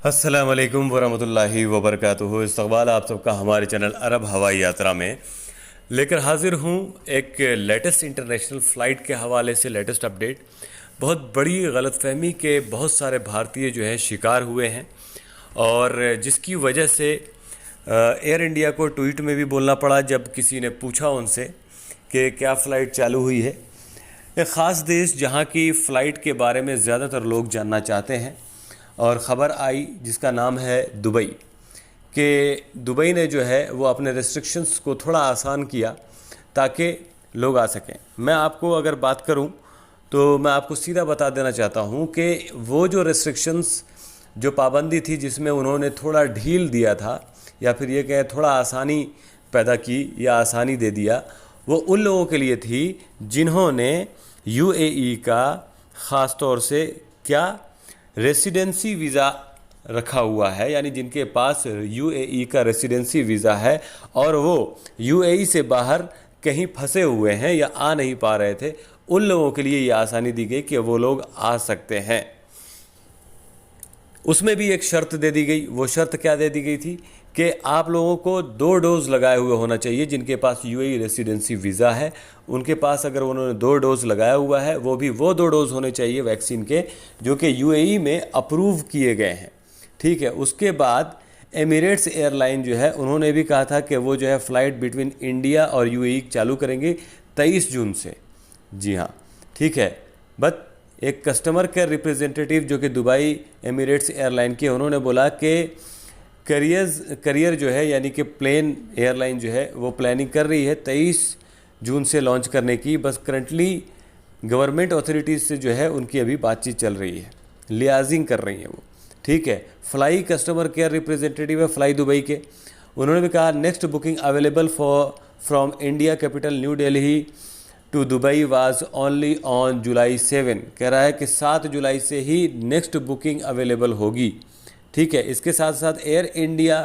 अस्सलाम वालेकुम वरहमतुल्लाहि वबरकातुहू। इस्तक़बाल आप सबका हमारे चैनल अरब हवाई यात्रा में लेकर हाजिर हूँ एक लेटेस्ट इंटरनेशनल फ़्लाइट के हवाले से लेटेस्ट अपडेट। बहुत बड़ी गलतफ़हमी के बहुत सारे भारतीय जो हैं शिकार हुए हैं और जिसकी वजह से एयर इंडिया को ट्वीट में भी बोलना पड़ा जब किसी ने पूछा उनसे कि क्या फ़्लाइट चालू हुई है। एक ख़ास देश जहाँ की फ़्लाइट के बारे में ज़्यादातर लोग जानना चाहते हैं और ख़बर आई जिसका नाम है दुबई कि दुबई ने जो है वो अपने रेस्ट्रिक्शंस को थोड़ा आसान किया ताकि लोग आ सकें। मैं आपको अगर बात करूं तो मैं आपको सीधा बता देना चाहता हूं कि वो जो रेस्ट्रिक्शंस जो पाबंदी थी जिसमें उन्होंने थोड़ा ढील दिया था या फिर ये कहें थोड़ा आसानी पैदा की या आसानी दे दिया, वो उन लोगों के लिए थी जिन्होंने यूएई का ख़ास तौर से क्या रेसिडेंसी वीज़ा रखा हुआ है, यानी जिनके पास यूएई का रेसिडेंसी वीज़ा है और वो यूएई से बाहर कहीं फंसे हुए हैं या आ नहीं पा रहे थे, उन लोगों के लिए ये आसानी दी गई कि वो लोग आ सकते हैं। उसमें भी एक शर्त दे दी गई। वो शर्त क्या दे दी गई थी कि आप लोगों को 2 डोज़ लगाए हुए होना चाहिए। जिनके पास यूएई रेसिडेंसी वीज़ा है उनके पास अगर उन्होंने 2 डोज़ लगाया हुआ है वो भी वो 2 डोज़ होने चाहिए वैक्सीन के जो कि यूएई में अप्रूव किए गए हैं। ठीक है। उसके बाद एमिरेट्स एयरलाइन जो है उन्होंने भी कहा था कि वो जो है फ़्लाइट बिटवीन इंडिया और यूएई चालू करेंगे 23 जून से। जी हाँ, ठीक है। बट एक कस्टमर केयर रिप्रेजेंटेटिव जो कि दुबई एमिरेट्स एयरलाइन के, उन्होंने बोला कि करियर जो है यानी कि प्लेन एयरलाइन जो है वो प्लानिंग कर रही है 23 जून से लॉन्च करने की। बस करंटली गवर्नमेंट अथॉरिटीज़ से जो है उनकी अभी बातचीत चल रही है, लियाजिंग कर रही है वो। ठीक है। फ्लाई कस्टमर केयर रिप्रेजेंटेटिव है फ्लाई दुबई के, उन्होंने भी कहा next booking available from India capital New Delhi to Dubai was only on July 7। कह रहा है कि 7 जुलाई से ही नेक्स्ट बुकिंग अवेलेबल होगी। ठीक है। इसके साथ साथ एयर इंडिया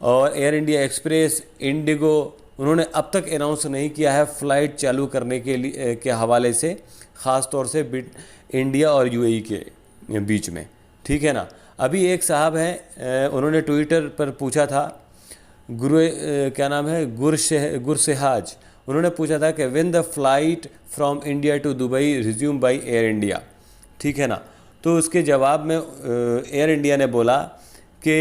और एयर इंडिया एक्सप्रेस, इंडिगो, उन्होंने अब तक अनाउंस नहीं किया है फ़्लाइट चालू करने के लिए के हवाले से, ख़ास तौर से इंडिया और यूएई के बीच में। ठीक है ना। अभी एक साहब हैं, उन्होंने ट्विटर पर पूछा था, क्या नाम है, गुरसेहाज, उन्होंने पूछा था कि when the flight from India to Dubai resume by Air India. ठीक है ना। तो उसके जवाब में एयर इंडिया ने बोला कि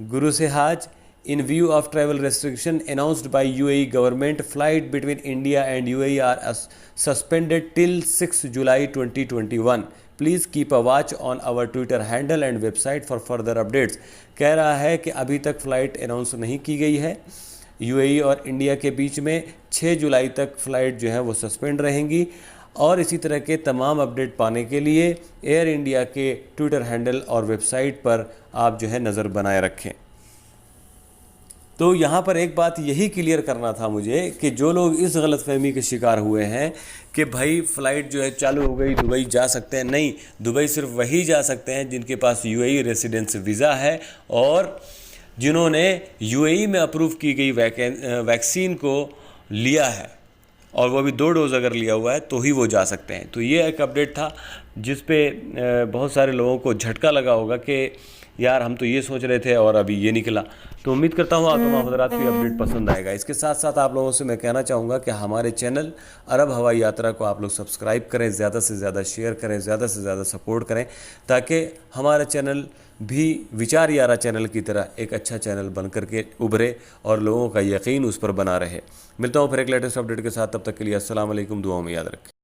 गुरसेहाज in view of travel restriction announced by UAE government flight between India and UAE are suspended till 6 July 2021। Please keep a watch on our Twitter handle and website for further updates. कह रहा है कि अभी तक flight announce नहीं की गई है यूएई और इंडिया के बीच में। 6 जुलाई तक फ़्लाइट जो है वो सस्पेंड रहेंगी और इसी तरह के तमाम अपडेट पाने के लिए एयर इंडिया के ट्विटर हैंडल और वेबसाइट पर आप जो है नज़र बनाए रखें। तो यहाँ पर एक बात यही क्लियर करना था मुझे कि जो लोग इस गलतफहमी के शिकार हुए हैं कि भाई फ़्लाइट जो है चालू हो गई, दुबई जा सकते हैं, नहीं, दुबई सिर्फ वही जा सकते हैं जिनके पास यूएई रेसिडेंस वीज़ा है और जिन्होंने यूएई में अप्रूव की गई वैक्सीन को लिया है और वो भी 2 डोज़ अगर लिया हुआ है तो ही वो जा सकते हैं। तो ये एक अपडेट था जिस पे बहुत सारे लोगों को झटका लगा होगा कि यार हम तो ये सोच रहे थे और अभी ये निकला। तो उम्मीद करता हूँ आप तमाम हज़रात को अपडेट पसंद आएगा। इसके साथ साथ आप लोगों से मैं कहना चाहूँगा कि हमारे चैनल अरब हवाई यात्रा को आप लोग सब्सक्राइब करें, ज़्यादा से ज़्यादा शेयर करें, ज़्यादा से ज़्यादा सपोर्ट करें ताकि हमारा चैनल भी विचार यारा चैनल की तरह एक अच्छा चैनल बन करके उभरे और लोगों का यकीन उस पर बना रहे। मिलता हूँ फिर एक लेटेस्ट अपडेट के साथ, तब तक के लिए अस्सलाम वालेकुम, दुआओं में याद रखें।